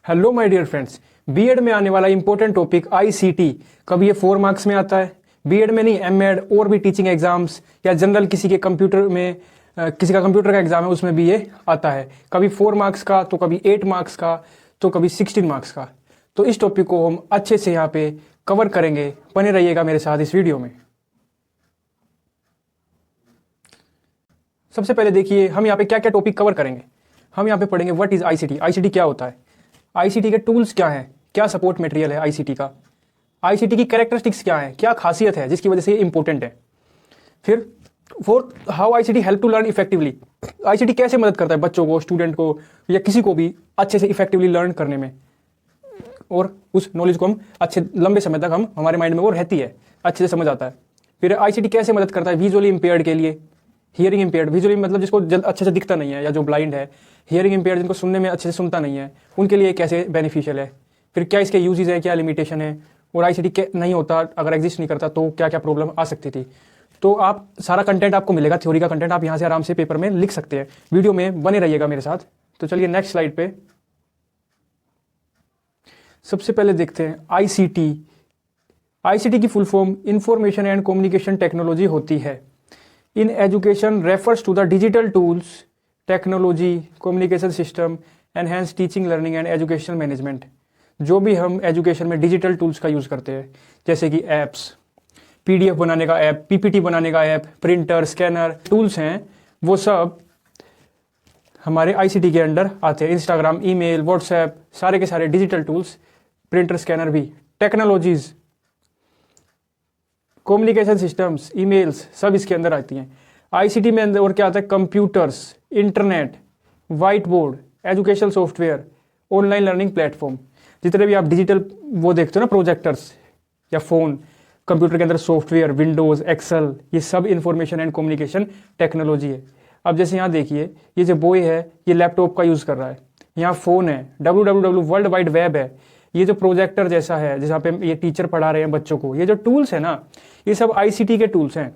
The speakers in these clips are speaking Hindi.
Hello my dear friends. BEd में आने वाला इंपॉर्टेंट टॉपिक आईसीटी। कभी ये 4 मार्क्स में आता है, बीएड में नहीं, एमएड और भी टीचिंग एग्जाम्स या जनरल किसी के कंप्यूटर में किसी का कंप्यूटर का एग्जाम है उसमें भी ये आता है। कभी 4 मार्क्स का, तो कभी 8 मार्क्स का, तो कभी 16 मार्क्स का। तो इस टॉपिक को हम अच्छे से यहाँ पे कवर करेंगे। बने रहिएगा मेरे साथ इस वीडियो में। सबसे पहले देखिए हम यहाँ पे क्या क्या टॉपिक कवर करेंगे। हम यहाँ पे पढ़ेंगे व्हाट इज आईसीटी, आईसीटी क्या होता है, आईसीटी के टूल्स क्या हैं, क्या सपोर्ट मटेरियल है आईसीटी का, आईसीटी की कैरेक्टरिस्टिक्स क्या है, क्या खासियत है जिसकी वजह से ये इंपॉर्टेंट है। फिर fourth, how ICT help to learn effectively, ICT कैसे मदद करता है बच्चों को, स्टूडेंट को या किसी को भी अच्छे से इफेक्टिवली लर्न करने में, और उस नॉलेज को हम अच्छे लंबे समय तक हम हमारे माइंड में वो रहती है, अच्छे से समझ आता है। फिर आईसीटी कैसे मदद करता है विजुअली इम्पेयर्ड के लिए, हियरिंग इम्पेयर्ड, विजुअली मतलब जिसको अच्छे से दिखता नहीं है या जो ब्लाइंड है, हियरिंग इम्पेयर्ड जिनको सुनने में अच्छे से सुनता नहीं है, उनके लिए कैसे बेनिफिशियल है। फिर क्या इसके यूजेज है, क्या लिमिटेशन है, और आईसीटी नहीं होता, अगर एग्जिस्ट नहीं करता तो क्या क्या प्रॉब्लम आ सकती थी। तो आप सारा कंटेंट आपको मिलेगा, थ्योरी का कंटेंट आप यहाँ से आराम से पेपर में लिख सकते हैं। वीडियो में बने रहिएगा मेरे साथ। तो चलिए नेक्स्ट स्लाइड पे सबसे पहले देखते हैं आईसीटी। आईसीटी की full form information and communication technology होती है। In education refers to the digital tools, technology, communication system, enhance teaching, learning and educational management. जो भी हम एजुकेशन में डिजिटल टूल्स का यूज़ करते हैं, जैसे कि ऐप्स, पीडीएफ बनाने का ऐप, पीपीटी बनाने का ऐप, प्रिंटर, स्कैनर टूल्स हैं, वो सब हमारे आईसीटी के अंडर आते हैं। इंस्टाग्राम, ईमेल, व्हाट्सएप, सारे के सारे डिजिटल टूल्स, प्रिंटर, स्कैनर भी। टेक्नोलॉजीज, कम्युनिकेशन सिस्टम्स, ईमेल्स, सब इसके अंदर आती हैं। आईसीटी में अंदर और क्या आता है, computers, internet, white board, educational software, online learning platform. जितने भी आप डिजिटल वो देखते हो ना, प्रोजेक्टर्स या फ़ोन, कंप्यूटर के अंदर सॉफ्टवेयर, विंडोज़, एक्सेल, ये सब इंफॉर्मेशन एंड कम्युनिकेशन टेक्नोलॉजी है। अब जैसे यहाँ देखिए, ये जो बॉय है ये लैपटॉप का यूज़ कर रहा है, यहाँ फ़ोन है, www वर्ल्ड वाइड वेब है, ये जो प्रोजेक्टर जैसा है जहाँ पे ये टीचर पढ़ा रहे हैं बच्चों को, ये जो टूल्स है ना, ये सब आईसीटी के टूल्स हैं,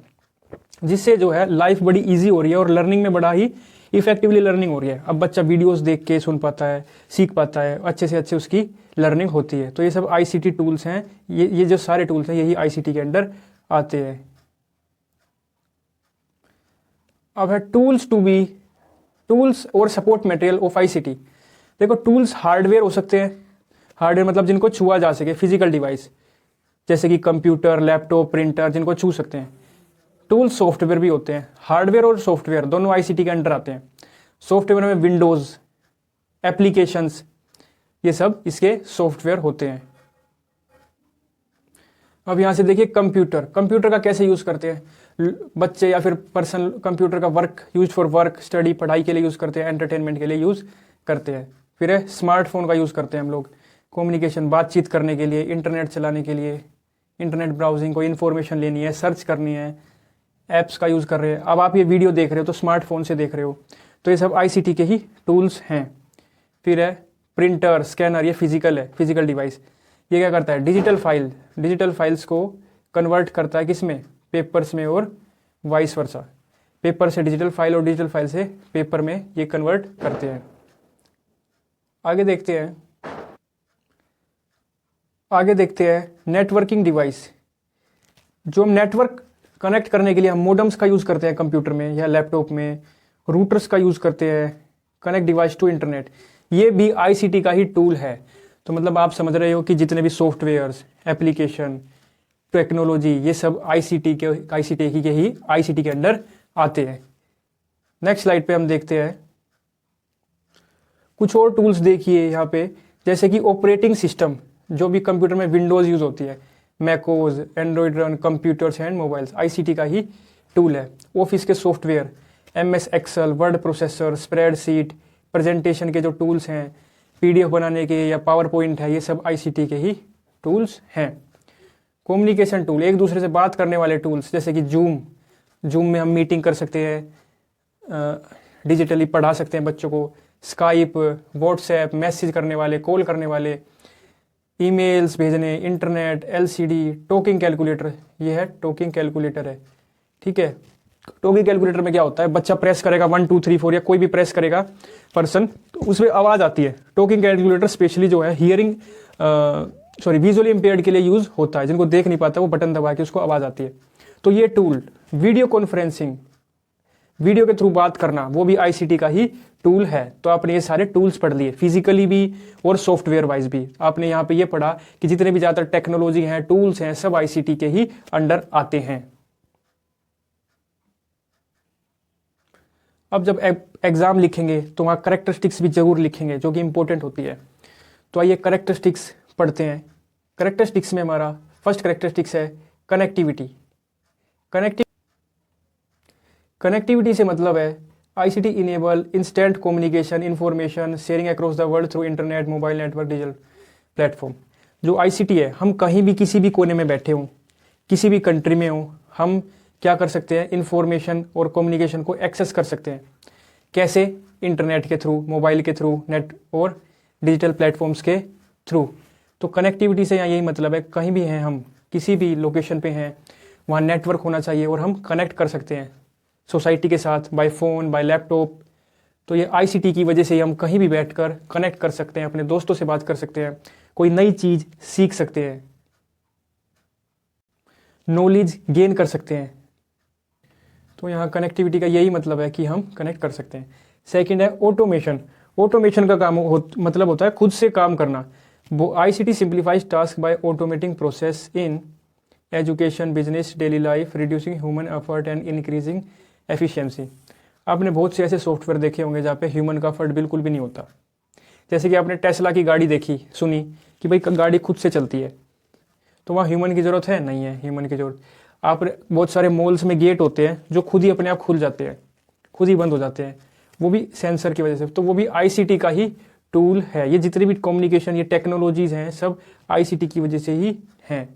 जिससे जो है लाइफ बड़ी इजी हो रही है और लर्निंग में बड़ा ही इफेक्टिवली लर्निंग हो रही है। अब बच्चा वीडियोस देख के सुन पाता है, सीख पाता है, अच्छे से अच्छे उसकी लर्निंग होती है। तो ये सब आईसीटी टूल्स हैं, ये जो सारे टूल्स हैं यही आईसीटी के अंडर आते हैं। अब है टूल्स और सपोर्ट मटेरियल ऑफ आईसीटी। देखो, टूल्स हार्डवेयर हो सकते हैं, हार्डवेयर मतलब जिनको छुआ जा सके, फिजिकल डिवाइस जैसे कि कंप्यूटर, लैपटॉप, प्रिंटर, जिनको छू सकते हैं। टूल्स सॉफ्टवेयर भी होते हैं, हार्डवेयर और सॉफ्टवेयर दोनों आईसीटी के अंडर आते हैं। सॉफ्टवेयर में विंडोज़, एप्लीकेशंस, ये सब इसके सॉफ्टवेयर होते हैं। अब यहाँ से देखिए कंप्यूटर का कैसे यूज़ करते हैं बच्चे, या फिर पर्सन कंप्यूटर का यूज फॉर वर्क, स्टडी, पढ़ाई के लिए यूज़ करते हैं, एंटरटेनमेंट के लिए यूज़ करते हैं। फिर है स्मार्टफोन का यूज़ करते हैं हम लोग कम्युनिकेशन, बातचीत करने के लिए, इंटरनेट चलाने के लिए, इंटरनेट ब्राउजिंग, कोई इन्फॉर्मेशन लेनी है, सर्च करनी है, ऐप्स का यूज़ कर रहे हैं। अब आप ये वीडियो देख रहे हो तो स्मार्टफोन से देख रहे हो, तो ये सब आईसीटी के ही टूल्स हैं। फिर है प्रिंटर, स्कैनर, ये फिजिकल है, फिजिकल डिवाइस। ये क्या करता है, डिजिटल फाइल्स को कन्वर्ट करता है, किस में, पेपर्स में, और वाइस वर्सा। पेपर से डिजिटल फाइल और डिजिटल फाइल से पेपर में ये कन्वर्ट करते हैं। आगे देखते हैं नेटवर्किंग डिवाइस। जो हम नेटवर्क कनेक्ट करने के लिए हम मोडम्स का यूज़ करते हैं कंप्यूटर में या लैपटॉप में, रूटर्स का यूज़ करते हैं, कनेक्ट डिवाइस टू इंटरनेट, ये भी आईसीटी का ही टूल है। तो मतलब आप समझ रहे हो कि जितने भी सॉफ्टवेयर्स, एप्लीकेशन, टेक्नोलॉजी, ये सब आईसीटी के अंडर आते हैं। नेक्स्ट स्लाइड पे हम देखते हैं कुछ और टूल्स। देखिए यहाँ पे, जैसे कि ऑपरेटिंग सिस्टम, जो भी कंप्यूटर में विंडोज़ यूज़ होती है, macOS, Android run, computers and mobiles, ICT का ही टूल है। ऑफिस के software, MS Excel, Word processor, spreadsheet, presentation के जो टूल्स हैं, पीडीएफ बनाने के या पावर पॉइंट है, ये सब आईसीटी के ही टूल्स हैं। कम्युनिकेशन टूल, एक दूसरे से बात करने वाले टूल्स, जैसे कि जूम में हम मीटिंग कर सकते हैं, डिजिटली पढ़ा सकते हैं बच्चों को, स्काइप, व्हाट्सएप, मैसेज करने वाले, कॉल करने वाले, ईमेल्स भेजने, इंटरनेट, एलसीडी, टॉकिंग कैलकुलेटर, ये है टॉकिंग कैलकुलेटर है, ठीक है। टोकी कैलकुलेटर में क्या होता है, बच्चा प्रेस करेगा 1 2 3 4 या कोई भी प्रेस करेगा पर्सन, तो उसमें आवाज़ आती है। टोकिंग कैलकुलेटर स्पेशली जो है हियरिंग विजुअली इम्पेयर्ड के लिए यूज़ होता है, जिनको देख नहीं पाता वो बटन दबा के उसको आवाज़ आती है। तो ये टूल वीडियो कॉन्फ्रेंसिंग, वीडियो के थ्रू बात करना, वो भी आईसीटी का ही टूल है। तो आपने ये सारे टूल्स पढ़ लिए, फिजिकली भी और सॉफ्टवेयर वाइज भी। आपने यहाँ पे ये पढ़ा कि जितने भी ज़्यादातर टेक्नोलॉजी हैं, टूल्स हैं, सब आईसीटी के ही अंडर आते हैं। अब जब एग्जाम लिखेंगे तो वहाँ करेक्टरिस्टिक्स भी जरूर लिखेंगे, जो कि इंपॉर्टेंट होती है। तो आइए करेक्टरिस्टिक्स पढ़ते हैं। करेक्टरिस्टिक्स में हमारा फर्स्ट करेक्टरिस्टिक्स है कनेक्टिविटी। कनेक्टिविटी से मतलब है ICT enable instant communication, information sharing across the world through internet, mobile network, digital platform. जो आईसीटी है, हम कहीं भी किसी भी कोने में बैठे हों, किसी भी कंट्री में हों, हम क्या कर सकते हैं, इंफॉर्मेशन और कम्युनिकेशन को एक्सेस कर सकते हैं। कैसे? इंटरनेट के थ्रू, मोबाइल के थ्रू, नेट और डिजिटल प्लेटफॉर्म्स के थ्रू। तो कनेक्टिविटी से यहाँ यही मतलब है, कहीं भी हैं हम, किसी भी लोकेशन पे हैं, वहाँ नेटवर्क होना चाहिए और हम कनेक्ट कर सकते हैं सोसाइटी के साथ, बाय फ़ोन, बाय लैपटॉप। तो ये आईसीटी की वजह से हम कहीं भी बैठकर कनेक्ट कर सकते हैं, अपने दोस्तों से बात कर सकते हैं, कोई नई चीज़ सीख सकते हैं, नॉलेज गेन कर सकते हैं। तो यहाँ कनेक्टिविटी का यही मतलब है कि हम कनेक्ट कर सकते हैं। सेकंड है ऑटोमेशन। ऑटोमेशन का काम मतलब होता है खुद से काम करना। वो ICT simplifies task by automating process in education, business, daily life, reducing human effort and increasing efficiency. आपने बहुत से ऐसे सॉफ्टवेयर देखे होंगे जहाँ पे ह्यूमन का एफर्ट बिल्कुल भी नहीं होता। जैसे कि आपने टेस्ला की गाड़ी देखी, सुनी कि भाई गाड़ी खुद से चलती है, तो वहाँ ह्यूमन की ज़रूरत है? नहीं है ह्यूमन की ज़रूरत। आप बहुत सारे मॉल्स में गेट होते हैं जो खुद ही अपने आप खुल जाते हैं, खुद ही बंद हो जाते हैं, वो भी सेंसर की वजह से। तो वो भी आईसीटी का ही टूल है। ये जितनी भी कम्युनिकेशन, ये टेक्नोलॉजीज हैं, सब आईसीटी की वजह से ही हैं।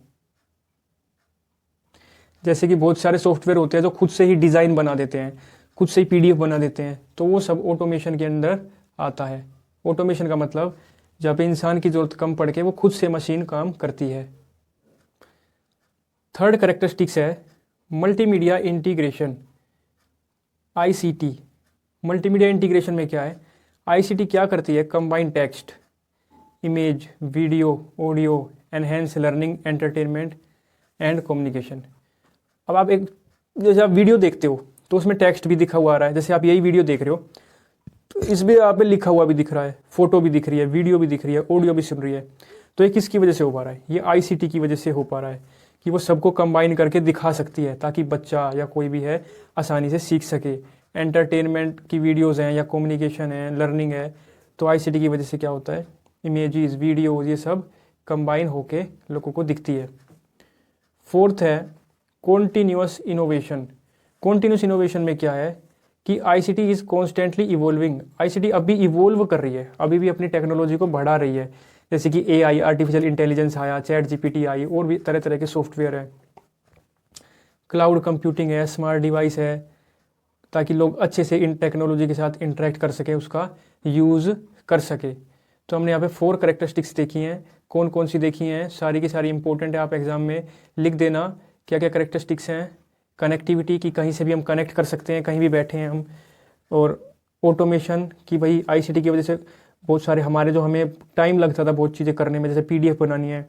जैसे कि बहुत सारे सॉफ्टवेयर होते हैं जो खुद से ही डिज़ाइन बना देते हैं, खुद से ही पीडीएफ बना देते हैं, तो वो सब ऑटोमेशन के अंदर आता है। ऑटोमेशन का मतलब जहाँ पे इंसान की ज़रूरत कम पड़ के वो खुद से मशीन काम करती है। थर्ड करेक्टरिस्टिक्स है multimedia integration, ICT. Multimedia integration में क्या है, आईसीटी क्या करती है, combine text, image, video, audio, enhance learning, entertainment and communication. अब आप जैसे आप वीडियो देखते हो तो उसमें टेक्स्ट भी दिखा हुआ आ रहा है। जैसे आप यही वीडियो देख रहे हो तो इसमें आप लिखा हुआ भी दिख रहा है, फोटो भी दिख रही है, वीडियो भी दिख रही है, ऑडियो भी सुन रही है। तो ये किसकी वजह से हो पा रहा है? ये आईसीटी की वजह से हो पा रहा है कि वो सबको कंबाइन करके दिखा सकती है ताकि बच्चा या कोई भी है आसानी से सीख सके। एंटरटेनमेंट की वीडियोज़ हैं या कम्युनिकेशन है, लर्निंग है, तो आईसीटी की वजह से क्या होता है, इमेजेस, वीडियोज़, ये सब कंबाइन होके लोगों को दिखती है। फोर्थ है कॉन्टीन्यूअस इनोवेशन। कॉन्टीन्यूअस इनोवेशन में क्या है कि ICT is constantly evolving. ICT अभी इवॉल्व कर रही है, अभी भी अपनी टेक्नोलॉजी को बढ़ा रही है। जैसे कि एआई, आर्टिफिशियल इंटेलिजेंस आया, चैट जीपीटी आई, और भी तरह तरह के सॉफ्टवेयर हैं। क्लाउड कंप्यूटिंग है, स्मार्ट डिवाइस है, ताकि लोग अच्छे से इन टेक्नोलॉजी के साथ इंटरेक्ट कर सके, उसका यूज़ कर सके। तो हमने यहाँ पे 4 करेक्टरिस्टिक्स देखी हैं। कौन कौन सी देखी हैं, सारी की सारी इंपॉर्टेंट है, आप एग्जाम में लिख देना क्या क्या करेक्टरिस्टिक्स हैं। कनेक्टिविटी की, कहीं से भी हम कनेक्ट कर सकते हैं, कहीं भी बैठे हैं हम। और ऑटोमेशन की, भाई आईसीटी की वजह से बहुत सारे हमारे जो हमें टाइम लगता था बहुत चीज़ें करने में, जैसे पीडीएफ बनानी है,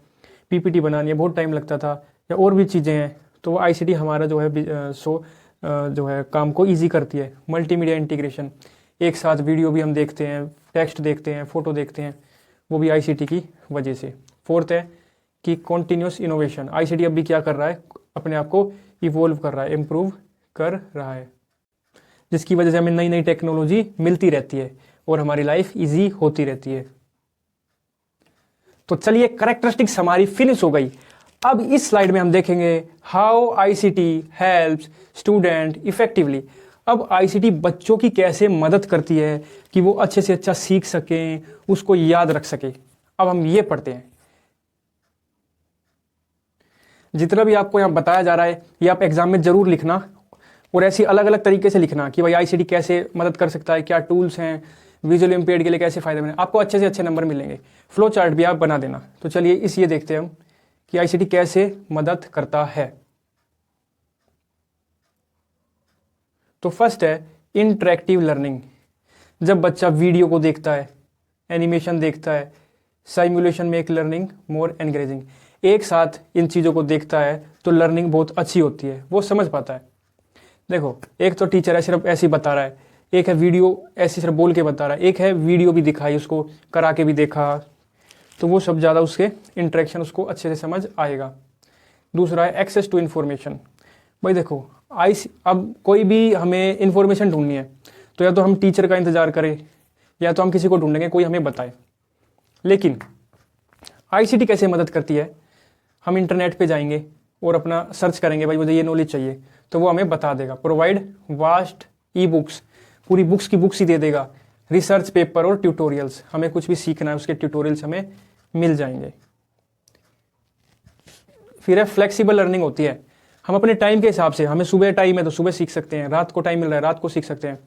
पीपीटी बनानी है, बहुत टाइम लगता था, या और भी चीज़ें हैं, तो वो आईसीटी हमारा जो है जो है काम को ईजी करती है। मल्टीमीडिया इंटीग्रेशन, एक साथ वीडियो भी हम देखते हैं, टेक्स्ट देखते हैं, फ़ोटो देखते हैं, वो भी आईसीटी की वजह से। फोर्थ है कि कॉन्टीन्यूस इनोवेशन, आईसीटी अभी क्या कर रहा है, अपने आप को इवॉल्व कर रहा है, इम्प्रूव कर रहा है, जिसकी वजह से हमें नई नई टेक्नोलॉजी मिलती रहती है और हमारी लाइफ इजी होती रहती है। तो चलिए, करेक्टरिस्टिक्स हमारी फिनिश हो गई। अब इस स्लाइड में हम देखेंगे how ICT helps student effectively. अब आईसीटी बच्चों की कैसे मदद करती है कि वो अच्छे से अच्छा सीख सकें, उसको याद रख सके। अब हम ये पढ़ते हैं। जितना भी आपको यहाँ बताया जा रहा है ये आप एग्जाम में जरूर लिखना, और ऐसी अलग अलग तरीके से लिखना कि भाई आईसीटी कैसे मदद कर सकता है, क्या टूल्स हैं, विजुअल इम्पेयर्ड के लिए कैसे फायदे में, आपको अच्छे से अच्छे नंबर मिलेंगे। फ्लो चार्ट भी आप बना देना। तो चलिए ये देखते हैं हम कि आईसीटी कैसे मदद करता है। तो फर्स्ट है इंटरेक्टिव लर्निंग। जब बच्चा वीडियो को देखता है, एनिमेशन देखता है, simulation make learning more encouraging. एक साथ इन चीज़ों को देखता है तो लर्निंग बहुत अच्छी होती है, वो समझ पाता है। देखो, एक तो टीचर है सिर्फ ऐसे ही बता रहा है, एक है वीडियो ऐसे सिर्फ बोल के बता रहा है, एक है वीडियो भी दिखाई, उसको करा के भी देखा, तो वो सब ज़्यादा उसके इंटरेक्शन उसको अच्छे से समझ आएगा। दूसरा है एक्सेस टू इन्फॉर्मेशन। भाई देखो, अब कोई भी हमें इन्फॉर्मेशन ढूंढनी है तो या तो हम टीचर का इंतज़ार करें या तो हम किसी को ढूंढेंगे कोई हमें बताए। लेकिन आईसीटी कैसे मदद करती है, हम इंटरनेट पे जाएंगे और अपना सर्च करेंगे, भाई मुझे ये नॉलेज चाहिए, तो वो हमें बता देगा। प्रोवाइड वास्ट ई बुक्स, पूरी बुक्स की बुक्स ही दे देगा। रिसर्च पेपर और ट्यूटोरियल्स, हमें कुछ भी सीखना है उसके ट्यूटोरियल्स हमें मिल जाएंगे। फिर है फ्लेक्सिबल लर्निंग होती है, हम अपने टाइम के हिसाब से, हमें सुबह टाइम है तो सुबह सीख सकते हैं, रात को टाइम मिल रहा है रात को सीख सकते हैं,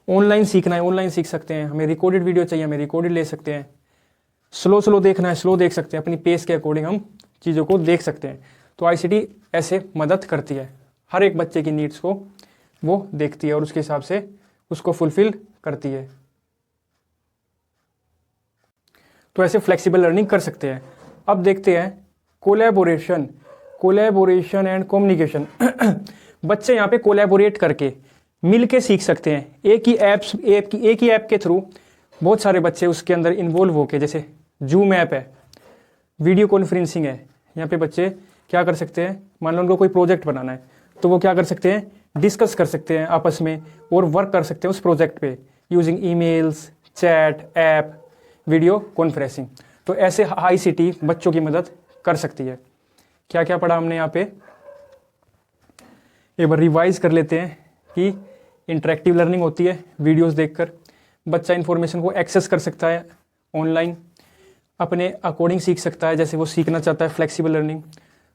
ऑनलाइन सीखना है ऑनलाइन सीख सकते हैं, हमें रिकॉर्डेड वीडियो चाहिए हमें रिकॉर्डेड ले सकते हैं, स्लो देखना है स्लो देख सकते हैं, अपनी पेस के अकॉर्डिंग हम चीज़ों को देख सकते हैं। तो आईसीटी ऐसे मदद करती है, हर एक बच्चे की नीड्स को वो देखती है और उसके हिसाब से उसको फुलफिल करती है। तो ऐसे फ्लेक्सिबल लर्निंग कर सकते हैं। अब देखते हैं कोलैबोरेशन एंड कम्युनिकेशन। बच्चे यहाँ पे कोलैबोरेट करके मिल के सीख सकते हैं। एक ही ऐप के थ्रू बहुत सारे बच्चे उसके अंदर इन्वॉल्व होके, जैसे जूम ऐप है, वीडियो कॉन्फ्रेंसिंग है, यहाँ पे बच्चे क्या कर सकते हैं, मान लो उनको कोई प्रोजेक्ट बनाना है तो वो क्या कर सकते हैं, डिस्कस कर सकते हैं आपस में और वर्क कर सकते हैं उस प्रोजेक्ट पे using emails, chat, app, video conferencing. तो ऐसे आईसीटी बच्चों की मदद कर सकती है। क्या क्या पढ़ा हमने यहाँ पे, एक बार रिवाइज कर लेते हैं कि इंटरेक्टिव लर्निंग होती है, वीडियोस देखकर बच्चा इन्फॉर्मेशन को एक्सेस कर सकता है, ऑनलाइन अपने अकॉर्डिंग सीख सकता है जैसे वो सीखना चाहता है, फ्लेक्सिबल लर्निंग,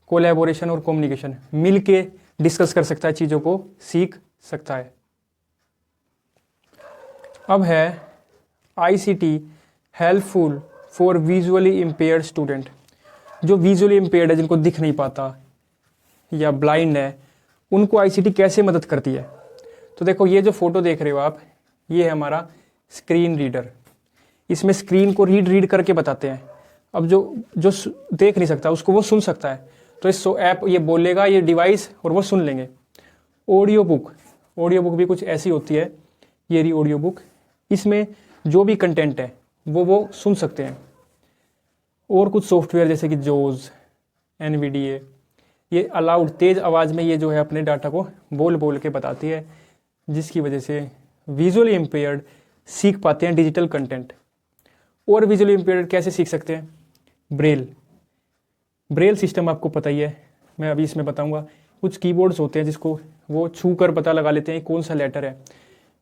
कोलैबोरेशन और कम्युनिकेशन, मिल के डिस्कस कर सकता है, चीज़ों को सीख सकता है। अब है ICT helpful for visually impaired student. जो विजुअली इम्पेयर्ड है, जिनको दिख नहीं पाता या ब्लाइंड है, उनको आईसीटी कैसे मदद करती है। तो देखो, ये जो फोटो देख रहे हो आप, ये है हमारा स्क्रीन रीडर। इसमें स्क्रीन को रीड करके बताते हैं। अब जो देख नहीं सकता उसको वो सुन सकता है, तो इस ऐप ये बोलेगा, ये डिवाइस, और वो सुन लेंगे। ऑडियो बुक भी कुछ ऐसी होती है, ये रही ऑडियो बुक, इसमें जो भी कंटेंट है वो सुन सकते हैं। और कुछ सॉफ्टवेयर जैसे कि जोज, एनवीडीए, ये अलाउड तेज़ आवाज़ में ये जो है अपने डाटा को बोल के बताती है, जिसकी वजह से विजुअली इम्पेयर्ड सीख पाते हैं डिजिटल कंटेंट। और विजुअली इम्पेयर्ड कैसे सीख सकते हैं, ब्रेल सिस्टम आपको पता ही है, मैं अभी इसमें बताऊंगा। कुछ कीबोर्ड्स होते हैं जिसको वो छू कर पता लगा लेते हैं कौन सा लेटर है।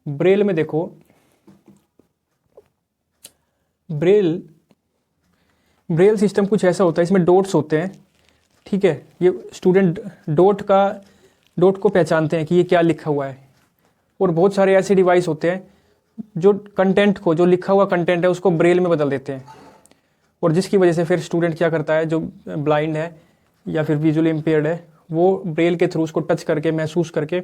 ब्रेल में देखो, ब्रेल सिस्टम कुछ ऐसा होता है, इसमें डॉट्स होते हैं, ठीक है। ये स्टूडेंट डॉट को पहचानते हैं कि ये क्या लिखा हुआ है। और बहुत सारे ऐसे डिवाइस होते हैं जो कंटेंट को, जो लिखा हुआ कंटेंट है उसको ब्रेल में बदल देते हैं, और जिसकी वजह से फिर स्टूडेंट क्या करता है, जो ब्लाइंड है या फिर विजुअली इम्पेयर्ड है, वो ब्रेल के थ्रू उसको टच करके, महसूस करके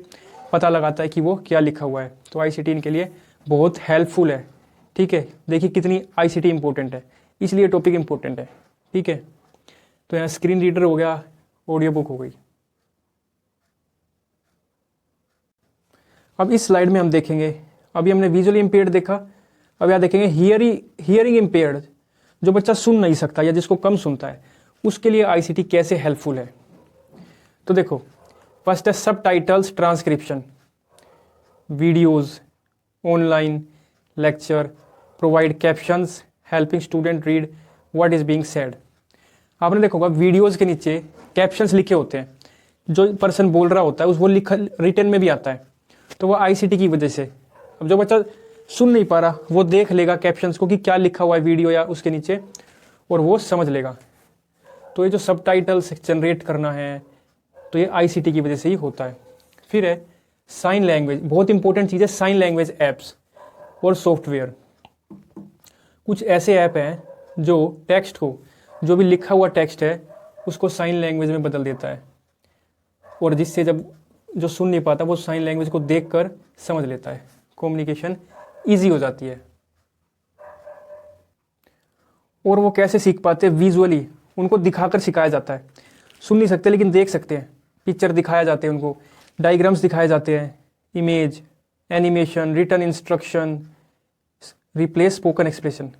पता लगाता है कि वो क्या लिखा हुआ है। तो आईसीटी इनके लिए बहुत हेल्पफुल है, ठीक है। देखिए कितनी आईसीटी इंपॉर्टेंट है, इसलिए टॉपिक इंपॉर्टेंट है, ठीक है। तो यहाँ स्क्रीन रीडर हो गया, ऑडियो बुक हो गई। अब इस स्लाइड में हम देखेंगे, अभी हमने विजुअली इम्पेयर्ड देखा, अब यहाँ देखेंगे हियरिंग इम्पेयर्ड, जो बच्चा सुन नहीं सकता या जिसको कम सुनता है, उसके लिए आईसीटी कैसे हेल्पफुल है। तो देखो, फर्स्ट है subtitles transcription, videos, online lecture, provide captions helping student read what is being said. आपने देखा होगा वीडियोस के नीचे कैप्शंस लिखे होते हैं, जो पर्सन बोल रहा होता है उस वो लिखा रिटन में भी आता है, तो वो आईसीटी की वजह से। अब जो बच्चा सुन नहीं पा रहा वो देख लेगा कैप्शंस को कि क्या लिखा हुआ है वीडियो या उसके नीचे, और वो समझ लेगा। तो ये जो सबटाइटल्स जनरेट करना है, तो ये आईसीटी की वजह से ही होता है। फिर है साइन लैंग्वेज, बहुत इंपॉर्टेंट चीज़ है साइन लैंग्वेज ऐप्स और सॉफ्टवेयर। कुछ ऐसे ऐप हैं जो टेक्स्ट को, जो भी लिखा हुआ टेक्स्ट है उसको साइन लैंग्वेज में बदल देता है, और जिससे जब जो सुन नहीं पाता वो साइन लैंग्वेज को देखकर समझ लेता है, कम्युनिकेशन ईजी हो जाती है। और वो कैसे सीख पाते हैं? विजुअली, उनको दिखाकर सिखाया जाता है। सुन नहीं सकते लेकिन देख सकते हैं, पिक्चर दिखाया जाते हैं उनको, डायग्राम्स दिखाए जाते हैं, image, animation, written instruction, replace spoken expression.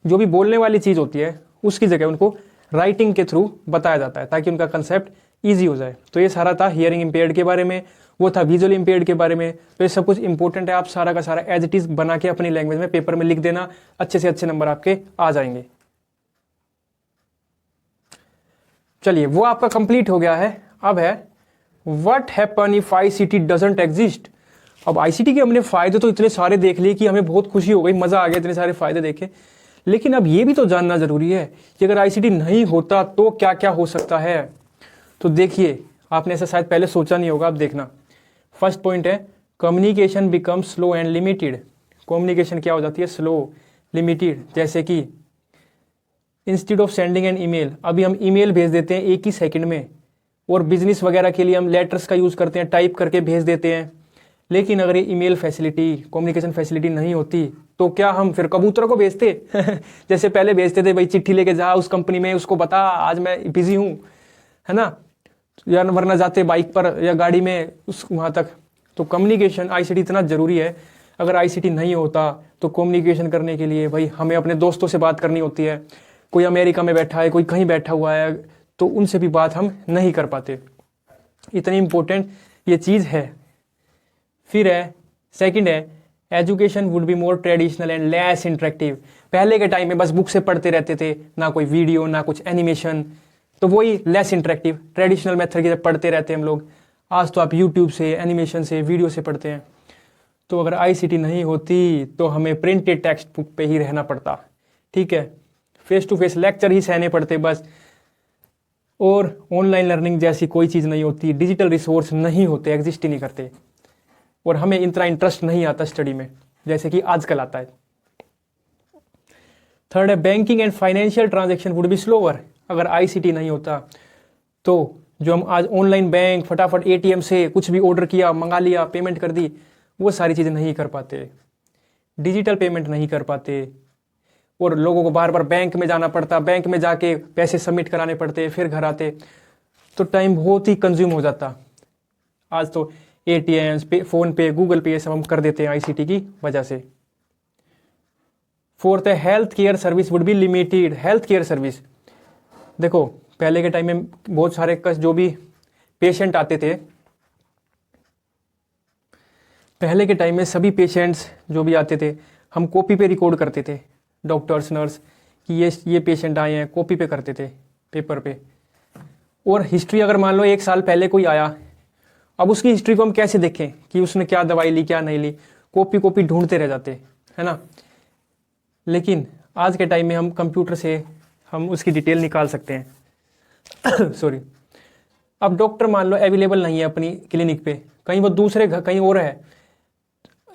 जो भी बोलने वाली चीज़ होती है उसकी जगह उनको राइटिंग के थ्रू बताया जाता है ताकि उनका कंसेप्ट ईजी हो जाए। तो ये सारा था हियरिंग इम्पेयर्ड के बारे में, वो था विजुअली इम्पेयर्ड के बारे में। तो ये सब कुछ इंपॉर्टेंट है, आप सारा का सारा एज इट इज़ बना के अपनी लैंग्वेज में पेपर में लिख देना, अच्छे से अच्छे नंबर आपके आ जाएंगे। चलिए, वो आपका कंप्लीट हो गया है। अब है what happen if ICT doesn't exist. अब आईसीटी के हमने फायदे तो इतने सारे देख लिए कि हमें बहुत खुशी हो गई, मजा आ गया, इतने सारे फायदे देखे। लेकिन अब ये भी तो जानना जरूरी है कि अगर आईसीटी नहीं होता तो क्या क्या हो सकता है। तो देखिए, आपने ऐसा शायद पहले सोचा नहीं होगा, अब देखना। फर्स्ट पॉइंट है communication become slow and limited. Communication क्या हो जाती है? Slow, limited. जैसे कि instead of sending an email, अभी हम ईमेल भेज देते हैं 1 ही सेकंड में, और बिजनेस वगैरह के लिए हम लेटर्स का यूज़ करते हैं, टाइप करके भेज देते हैं। लेकिन अगर ये ईमेल फैसिलिटी, कम्युनिकेशन फैसिलिटी नहीं होती तो क्या हम फिर कबूतरों को भेजते? जैसे पहले भेजते थे, भाई चिट्ठी लेके जा उस कंपनी में, उसको बता आज मैं बिजी हूँ, है ना, या वरना जाते बाइक पर या गाड़ी में उस वहाँ तक। तो कम्युनिकेशन, आईसीटी इतना ज़रूरी है। अगर आईसीटी नहीं होता तो कम्युनिकेशन करने के लिए भाई हमें अपने दोस्तों से बात करनी होती है, कोई अमेरिका में बैठा है, कोई कहीं बैठा हुआ है, तो उनसे भी बात हम नहीं कर पाते। इतनी इम्पोर्टेंट ये चीज़ है। फिर है सेकंड है education would be more traditional and less interactive. पहले के टाइम में बस बुक से पढ़ते रहते थे, ना कोई वीडियो ना कुछ एनिमेशन, तो वही लेस इंटरेक्टिव, ट्रेडिशनल मेथड की पढ़ते रहते हम लोग। आज तो आप यूट्यूब से, एनिमेशन से, वीडियो से पढ़ते हैं। तो अगर आईसीटी नहीं होती तो हमें प्रिंटेड टेक्स्ट बुक पे ही रहना पड़ता, ठीक है, फेस टू फेस लेक्चर ही सहने पड़ते बस। और ऑनलाइन लर्निंग जैसी कोई चीज़ नहीं होती, डिजिटल रिसोर्स नहीं होते, एग्जिस्ट ही नहीं करते, और हमें इतना इंटरेस्ट नहीं आता स्टडी में जैसे कि आजकल आता है। थर्ड है banking and financial transaction would be slower. अगर आईसीटी नहीं होता तो जो हम आज ऑनलाइन बैंक, फटाफट एटीएम से कुछ भी ऑर्डर किया, मंगा लिया, पेमेंट कर दी, वो सारी चीज़ें नहीं कर पाते, डिजिटल पेमेंट नहीं कर पाते, और लोगों को बार बार बैंक में जाना पड़ता, बैंक में जाके पैसे सबमिट कराने पड़ते, फिर घर आते, तो टाइम बहुत ही कंज्यूम हो जाता। आज तो एटीएम्स पे, फोन पे, गूगल पे, ये सब हम कर देते हैं आईसीटी की वजह से। फोर्थ है health care service would be limited. Health care service, देखो पहले के टाइम में बहुत सारे जो भी पेशेंट आते थे, पहले के टाइम में सभी पेशेंट्स जो भी आते थे हम कॉपी पे रिकॉर्ड करते थे, डॉक्टर्स, नर्स, कि ये पेशेंट आए हैं, कॉपी पे करते थे, पेपर पे। और हिस्ट्री अगर मान लो 1 साल पहले कोई आया, अब उसकी हिस्ट्री को हम कैसे देखें कि उसने क्या दवाई ली, क्या नहीं ली, कॉपी ढूंढते रह जाते, है ना। लेकिन आज के टाइम में हम कंप्यूटर से हम उसकी डिटेल निकाल सकते हैं। सॉरी, अब डॉक्टर मान लो अवेलेबल नहीं है अपनी क्लिनिक पे, कहीं वो दूसरे घर कहीं और है,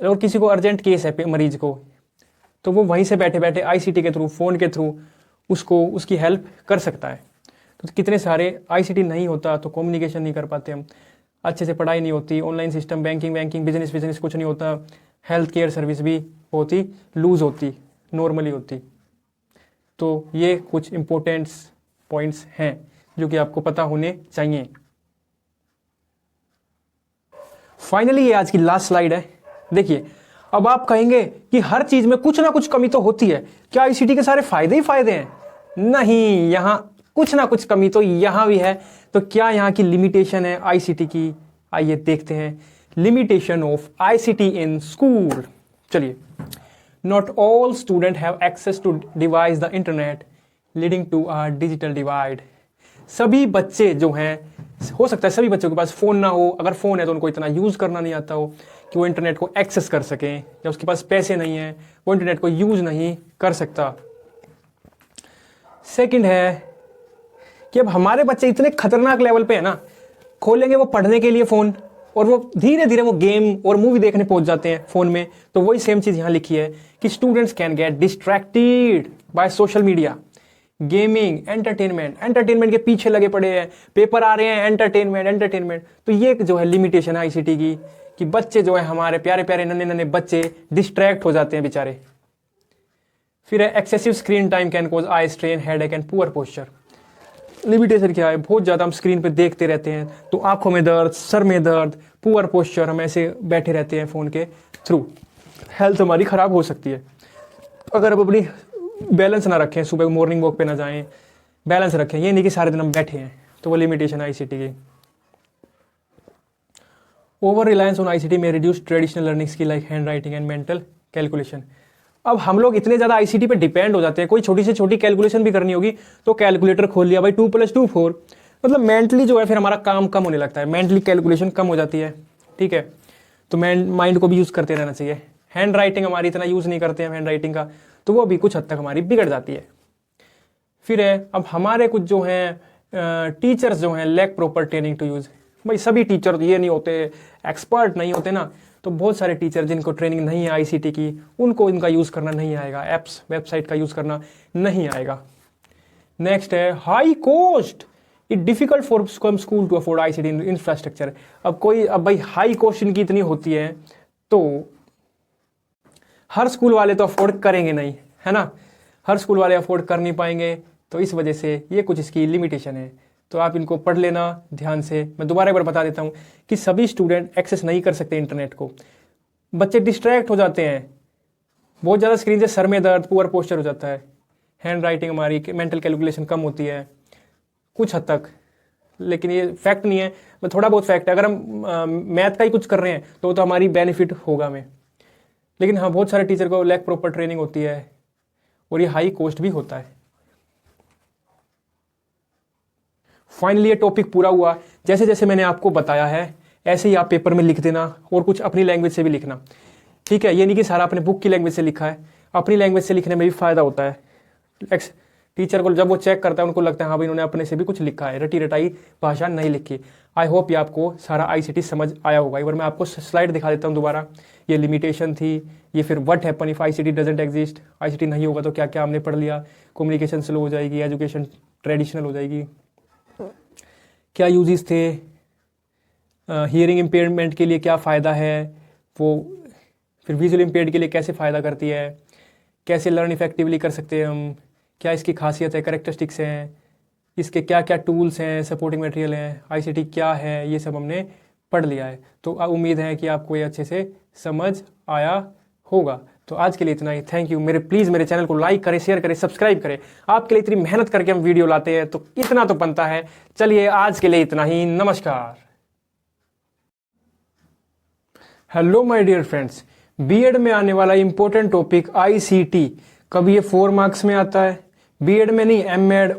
और किसी को अर्जेंट केस है मरीज को, तो वो वहीं से बैठे बैठे आईसीटी के थ्रू, फ़ोन के थ्रू उसको उसकी हेल्प कर सकता है। तो कितने सारे, आईसीटी नहीं होता तो कम्युनिकेशन नहीं कर पाते हम, अच्छे से पढ़ाई नहीं होती, ऑनलाइन सिस्टम, बैंकिंग, बिजनेस कुछ नहीं होता, हेल्थ केयर सर्विस भी बहुत ही लूज होती, नॉर्मली होती। तो ये कुछ इंपॉर्टेंट पॉइंट्स हैं जो कि आपको पता होने चाहिए। फाइनली ये आज की लास्ट स्लाइड है। देखिए, अब आप कहेंगे कि हर चीज में कुछ ना कुछ कमी तो होती है, क्या आईसीटी के सारे फायदे ही फायदे हैं? नहीं, यहां कुछ ना कुछ कमी तो यहां भी है। तो क्या यहाँ की लिमिटेशन है आईसीटी की? आइए देखते हैं। Limitation of ICT in school. चलिए, not all student have access to device the internet leading to a digital divide. सभी बच्चे जो हैं, हो सकता है सभी बच्चों के पास फोन ना हो, अगर फोन है तो उनको इतना यूज करना नहीं आता हो कि वो इंटरनेट को एक्सेस कर सकें, या उसके पास पैसे नहीं है, वो इंटरनेट को यूज नहीं कर सकता। सेकंड है कि अब हमारे बच्चे इतने खतरनाक लेवल पे है ना, खोलेंगे वो पढ़ने के लिए फोन, और वो धीरे धीरे वो गेम और मूवी देखने पहुंच जाते हैं फोन में। तो वही सेम चीज यहां लिखी है कि students can get distracted by social media. Gaming, entertainment, entertainment के पीछे लगे पड़े हैं, पेपर आ रहे हैं, एंटरटेनमेंट एंटरटेनमेंट। तो ये जो है लिमिटेशन है आईसीटी की, कि बच्चे जो है हमारे प्यारे प्यारे नन्हे नन्हे बच्चे डिस्ट्रैक्ट हो जाते हैं बेचारे। फिर है excessive screen time can cause eye strain, headache and poor posture. Limitation क्या है, बहुत ज़्यादा हम स्क्रीन पे देखते रहते हैं तो आंखों में दर्द, सर में दर्द, पुअर पोस्चर, हम ऐसे बैठे रहते हैं फ़ोन के थ्रू, हेल्थ हमारी ख़राब हो सकती है। अगर हम अपनी बैलेंस ना रखें, सुबह मॉर्निंग वॉक पे ना जाएं, बैलेंस रखें, ये नहीं कि सारे दिन हम बैठे हैं, तो वो लिमिटेशन है आईसीटी की। ओवर रिलायंस ऑन आईसीटी में reduce traditional learning skill like hand writing and mental calculation. अब हम लोग इतने ज़्यादा आईसीटी पे डिपेंड हो जाते हैं, कोई छोटी से छोटी कैलकुलेशन भी करनी होगी तो कैलकुलेटर खोल लिया भाई, 2+2 4, मतलब मेंटली जो है फिर हमारा काम कम होने लगता है, मेंटली कैलकुलेशन कम हो जाती है। ठीक है, तो माइंड को भी यूज़ करते रहना चाहिए। हैंड राइटिंग हमारी इतना यूज़ नहीं करते हैं हैंड राइटिंग का, तो वो भी कुछ हद तक हमारी बिगड़ जाती है। फिर है अब हमारे कुछ जो हैं टीचर्स जो हैं lack proper training to use. भाई सभी टीचर ये नहीं होते, एक्सपर्ट नहीं होते ना, तो बहुत सारे टीचर जिनको ट्रेनिंग नहीं है आईसीटी की, उनको इनका यूज़ करना नहीं आएगा, ऐप्स वेबसाइट का यूज़ करना नहीं आएगा। नेक्स्ट है high cost, it difficult for some school to afford ICT infrastructure. अब भाई हाई कॉस्ट इनकी इतनी होती है तो हर स्कूल वाले तो अफोर्ड करेंगे नहीं, है ना, हर स्कूल वाले अफोर्ड कर नहीं पाएंगे, तो इस वजह से ये कुछ इसकी लिमिटेशन है। तो आप इनको पढ़ लेना ध्यान से। मैं दोबारा एक बार बता देता हूँ कि सभी स्टूडेंट एक्सेस नहीं कर सकते इंटरनेट को, बच्चे डिस्ट्रैक्ट हो जाते हैं, बहुत ज़्यादा स्क्रीन से सर में दर्द, पुअर पोस्चर हो जाता है, हैंड राइटिंग हमारी मेंटल कैलकुलेशन कम होती है कुछ हद तक, लेकिन ये फैक्ट नहीं है, मैं थोड़ा बहुत फैक्ट है। अगर हम मैथ का ही कुछ कर रहे हैं तो हमारी बेनिफिट होगा हमें, लेकिन हाँ बहुत सारे टीचर को लैक प्रॉपर ट्रेनिंग होती है और ये हाई कॉस्ट भी होता है। फाइनली ये टॉपिक पूरा हुआ। जैसे जैसे मैंने आपको बताया है ऐसे ही आप पेपर में लिख देना और कुछ अपनी लैंग्वेज से भी लिखना। ठीक है, ये नहीं कि सारा अपने बुक की लैंग्वेज से लिखा है, अपनी लैंग्वेज से लिखने में भी फ़ायदा होता है। टीचर को जब वो चेक करता है उनको लगता है हाँ भाई इन्होंने अपने से भी कुछ लिखा है, रटी रटाई भाषा नहीं लिखी। आई होप ये आपको सारा आईसीटी समझ आया होगा। एक बार मैं आपको स्लाइड दिखा देता हूँ दोबारा। ये लिमिटेशन थी, ये फिर what happen if ICT doesn't exist, ICT नहीं होगा तो क्या क्या हमने पढ़ लिया, कम्युनिकेशन स्लो हो जाएगी, एजुकेशन ट्रेडिशनल हो जाएगी, क्या यूजेस थे, हियरिंग इम्पेयरमेंट के लिए क्या फ़ायदा है वो, फिर विजुअल इम्पेयर्ड के लिए कैसे फ़ायदा करती है, कैसे लर्न इफेक्टिवली कर सकते हैं हम, क्या इसकी खासियत है, करेक्टरिस्टिक्स हैं, इसके क्या क्या टूल्स हैं, सपोर्टिंग मटेरियल हैं, आईसीटी क्या है, ये सब हमने पढ़ लिया है। तो उम्मीद है कि आपको ये अच्छे से समझ आया होगा। तो आज के लिए इतना ही, थैंक यू। प्लीज़ मेरे चैनल को लाइक करें, शेयर करें, सब्सक्राइब करें। आपके लिए इतनी मेहनत करके हम वीडियो लाते हैं तो इतना तो बनता है। चलिए आज के लिए इतना ही, नमस्कार। Hello my dear friends, BEd में आने वाला इंपॉर्टेंट टॉपिक आईसीटी, कभी ये 4 मार्क्स में आता है, बीएड में नहीं, एमएड